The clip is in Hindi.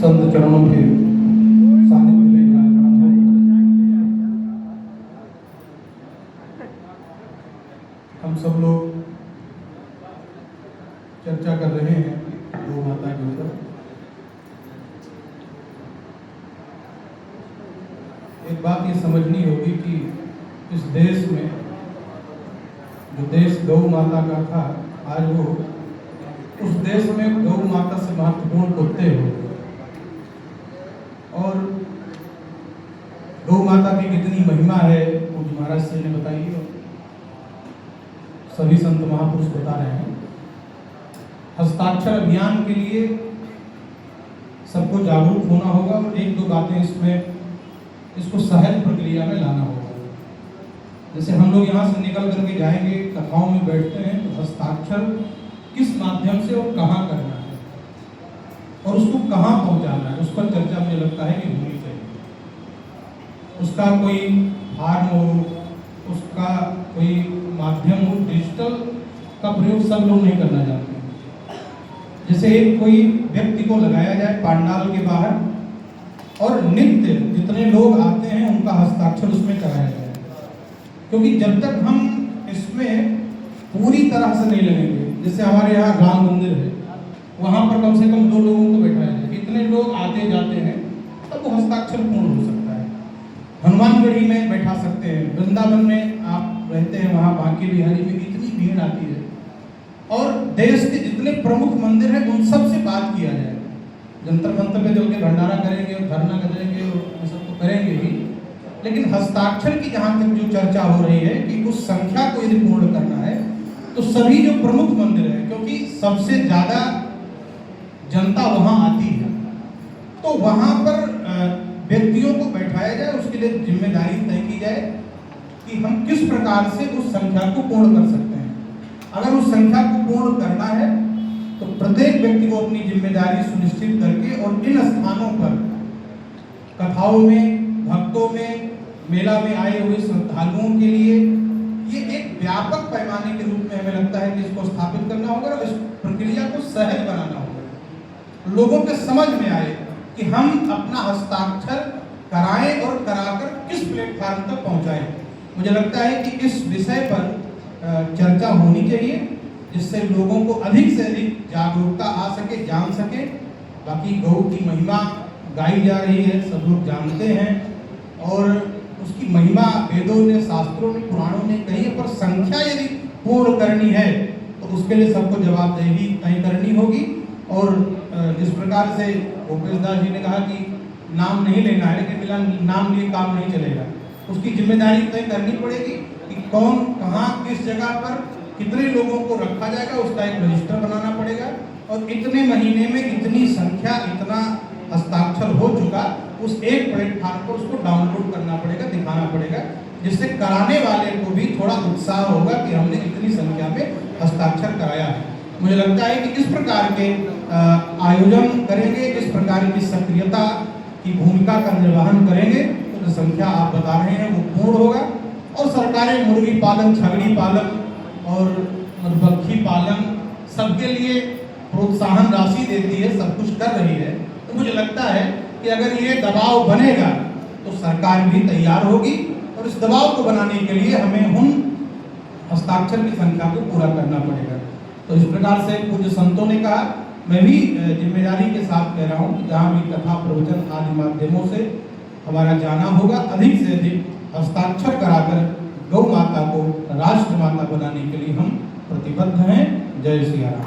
संत चरणों के सानिध्य में विराजमान हो। हम सब लोग चर्चा कर रहे हैं गौ माता के ऊपर। एक बात ये समझनी होगी कि इस देश में जो देश गौ माता का था, आज वो उस देश में गौ माता से महत्वपूर्ण कुत्ते हो गए। और गौ माता की कितनी महिमा है वो महाराज जी ने बताई और सभी संत महापुरुष बता रहे हैं। हस्ताक्षर अभियान के लिए सबको जागरूक होना होगा और एक दो बातें इसको सहज प्रक्रिया में लाना होगा। जैसे हम लोग यहाँ से निकल करके जाएंगे, कथाओं में बैठते हैं, तो हस्ताक्षर किस माध्यम से और कहाँ करना है और उसको कहाँ पहुँचाना है, उस पर चर्चा मुझे लगता है कि होनी चाहिए। उसका कोई फॉर्म हो, उसका कोई माध्यम हो, डिजिटल का प्रयोग सब लोग नहीं करना चाहते। जैसे एक कोई व्यक्ति को लगाया जाए पंडाल के बाहर और नित्य जितने लोग आते हैं उनका हस्ताक्षर उसमें कराया जाए, क्योंकि जब तक हम इसमें पूरी तरह से नहीं लगेंगे, जैसे हमारे यहाँ राम मंदिर है, वहाँ पर कम से कम 2 लोगों को बैठाया जाए, इतने लोग आते जाते हैं तब वो हस्ताक्षर पूर्ण हो सकता है। हनुमानगढ़ी में बैठा सकते हैं, वृंदावन में आप रहते हैं, वहाँ बांके बिहारी में इतनी भीड़ आती है। और देश के जितने प्रमुख मंदिर हैं उन सब से बात किया जाए। जंतर मंतर पे चल के भंडारा करेंगे और धरना करेंगे और ये सब तो करेंगे ही, लेकिन हस्ताक्षर की जहाँ तक जो चर्चा हो रही है कि उस संख्या को यदि पूर्ण करना है तो सभी जो प्रमुख मंदिर है, क्योंकि सबसे ज्यादा जनता वहां आती है, तो वहां पर व्यक्तियों को बैठाया जाए, उसके लिए जिम्मेदारी तय की जाए कि हम किस प्रकार से उस संख्या को पूर्ण कर सकते हैं। अगर उस संख्या को पूर्ण करना है तो प्रत्येक व्यक्ति को अपनी जिम्मेदारी सुनिश्चित करके और इन स्थानों पर कथाओं में, भक्तों में, मेला में आए हुए श्रद्धालुओं के लिए ये एक व्यापक पैमाने के रूप में हमें लगता है कि इसको स्थापित करना होगा और इस प्रक्रिया को सहज बनाना होगा। लोगों के समझ में आए कि हम अपना हस्ताक्षर कराएं और कराकर किस प्लेटफॉर्म तक पहुंचाएं। मुझे लगता है कि इस विषय पर चर्चा होनी चाहिए, जिससे लोगों को अधिक से अधिक जागरूकता आ सके, जान सके। बाकी गौ की महिमा गाई जा रही है, सब लोग जानते हैं और उसकी महिमा वेदों ने, शास्त्रों ने, पुराणों ने कही है, पर संख्या यदि पूर्ण करनी है तो उसके लिए सबको जवाबदेही तय करनी होगी। और जिस प्रकार से भूपेश दास जी ने कहा कि नाम नहीं लेना है, लेकिन बिना नाम लिए काम नहीं चलेगा, उसकी जिम्मेदारी तय करनी पड़ेगी कि कौन कहाँ किस जगह पर कितने लोगों को रखा जाएगा, उसका एक रजिस्टर बनाना पड़ेगा और इतने महीने में इतनी संख्या, इतना हस्ताक्षर हो चुका, उस एक प्लेटफॉर्म पर उसको डाउनलोड करना पड़ेगा, दिखाना पड़ेगा, जिससे कराने वाले को भी थोड़ा उत्साह होगा कि हमने इतनी संख्या में हस्ताक्षर कराया है। मुझे लगता है कि इस प्रकार के आयोजन करेंगे, इस प्रकार की सक्रियता की भूमिका का निर्वहन करेंगे तो जो संख्या आप बता रहे हैं वो पूर्ण होगा। और सरकारें मुर्गी पालन, छगड़ी पालन और मधुमक्खी पालन सबके लिए प्रोत्साहन राशि देती है, सब कुछ कर रही है। तो मुझे लगता है कि अगर ये दबाव बनेगा तो सरकार भी तैयार होगी और इस दबाव को बनाने के लिए हमें उन हस्ताक्षर की संख्या को पूरा करना पड़ेगा। तो इस प्रकार से पूज्य संतों ने कहा, मैं भी जिम्मेदारी के साथ कह रहा हूँ कि जहाँ भी कथा, प्रवचन आदि माध्यमों से हमारा जाना होगा, अधिक से अधिक हस्ताक्षर कराकर गौ माता को राष्ट्र माता बनाने के लिए हम प्रतिबद्ध हैं। जय श्री राम।